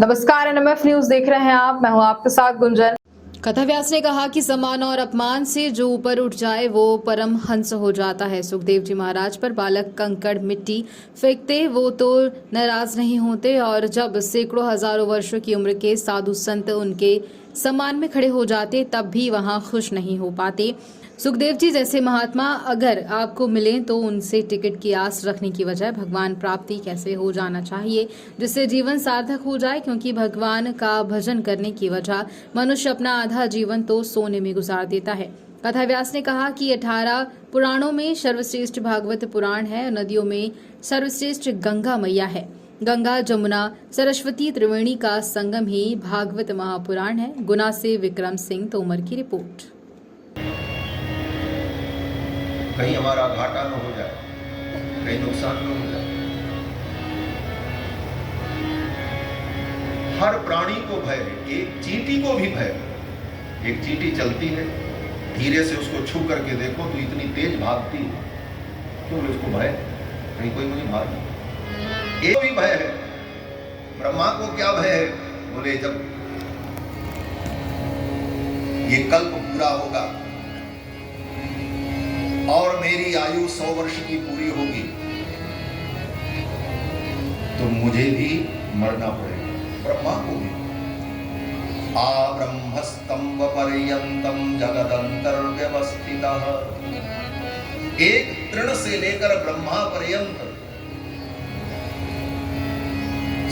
नमस्कार, NMF news देख रहे हैं आप। मैं हूं आपके साथ गुंजन। कथाव्यास ने कहा कि सम्मान और अपमान से जो ऊपर उठ जाए वो परम हंस हो जाता है। सुखदेव जी महाराज पर बालक कंकड़ मिट्टी फेंकते वो तो नाराज नहीं होते, और जब सैकड़ों हजारों वर्षों की उम्र के साधु संत उनके सम्मान में खड़े हो जाते तब भी वहां खुश नहीं हो पाते। सुखदेव जी जैसे महात्मा अगर आपको मिलें तो उनसे टिकट की आस रखने की बजाय भगवान प्राप्ति कैसे हो जाना चाहिए, जिससे जीवन सार्थक हो जाए, क्योंकि भगवान का भजन करने की वजह मनुष्य अपना आधा जीवन तो सोने में गुजार देता है। कथाव्यास ने कहा कि 18 पुराणों में सर्वश्रेष्ठ भागवत पुराण है। नदियों में सर्वश्रेष्ठ गंगा मैया है। गंगा, जमुना, सरस्वती, त्रिवेणी का संगम ही भागवत महापुराण है। गुना से विक्रम सिंह तोमर की रिपोर्ट। कहीं हमारा घाटा न हो जाए, कहीं नुकसान न हो जाए। हर प्राणी को भय है, एक चींटी को भी भय है। एक चींटी चलती है, धीरे से उसको छू करके देखो तो इतनी तेज भागती है, क्यों? उसको भय, कहीं कोई मुझे मार नहीं। एक भी भय है। ब्रह्मा को क्या भय है? बोले जब ये कल्प पूरा होगा और मेरी आयु 100 वर्ष की पूरी होगी तो मुझे भी मरना पड़ेगा। ब्रह्मा को भी। आ ब्रह्मस्तंभ पर्यंतम जगदंतर्व्यवस्थितः। एक तृण से लेकर ब्रह्मा पर्यंत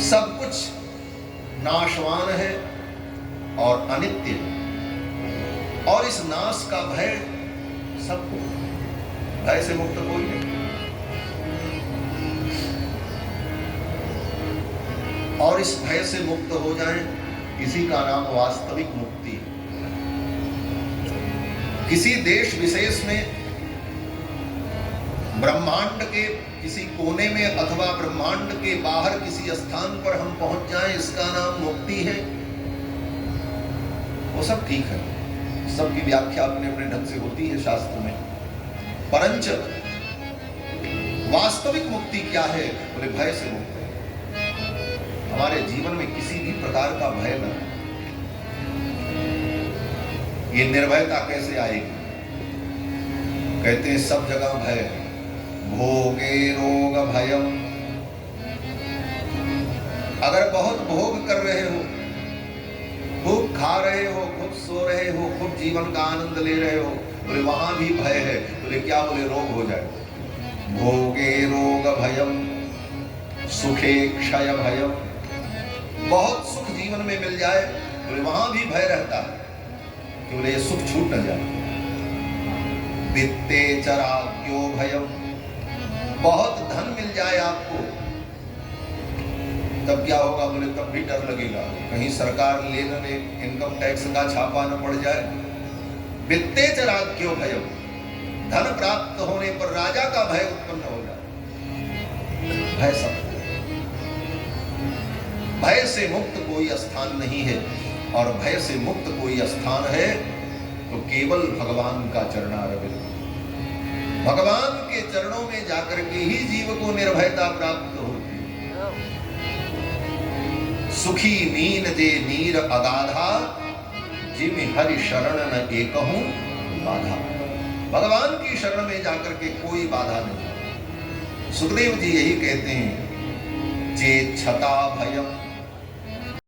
सब कुछ नाशवान है और अनित्य, और इस नाश का भय सबको। भय से मुक्त कोई नहीं। और इस भय से मुक्त हो जाए, इसी का नाम वास्तविक मुक्ति। किसी देश विशेष में, ब्रह्मांड के किसी कोने में अथवा ब्रह्मांड के बाहर किसी स्थान पर हम पहुंच जाएं, इसका नाम मुक्ति है। वो सब ठीक है, सबकी व्याख्या अपने अपने ढंग से होती है शास्त्र में। परंच वास्तविक मुक्ति क्या है? बोले भय से मुक्त है। हमारे जीवन में किसी भी प्रकार का भय न है। ये निर्भयता कैसे आएगी? कहते हैं सब जगह भय है। भोगे रोग भयम। अगर बहुत भोग कर रहे हो, खूब खा रहे हो, खूब सो रहे हो, खूब जीवन का आनंद ले रहे हो, बोले वहां भी भय है। बोले क्या? बोले रोग हो जाए। भोगे रोग भयम सुखे क्षय भयम। बहुत सुख जीवन में मिल जाए, बोले वहां भी भय रहता है कि बोले ये सुख छूट न जाए। वित्ते चराज्ञो भयम। बहुत धन मिल जाए आपको, तब क्या होगा? बोले तब भी डर लगेगा, कहीं सरकार ले न ले, इनकम टैक्स का छापा न पड़ जाए। वित्ते चराज्ञो भयम। धन प्राप्त होने पर राजा का भय उत्पन्न हो जाए। भय सब, भय से मुक्त कोई स्थान नहीं है, और भय से मुक्त कोई स्थान है तो केवल भगवान का चरणारविंद। भगवान के चरणों में जाकर के ही जीव को निर्भयता प्राप्त होती है। सुखी मीन जे नीर अगाधा, जिमि हरि शरण न एकहूं बाधा। भगवान की शरण में जाकर के कोई बाधा नहीं। सुखदेव जी यही कहते हैं, जे छता भयम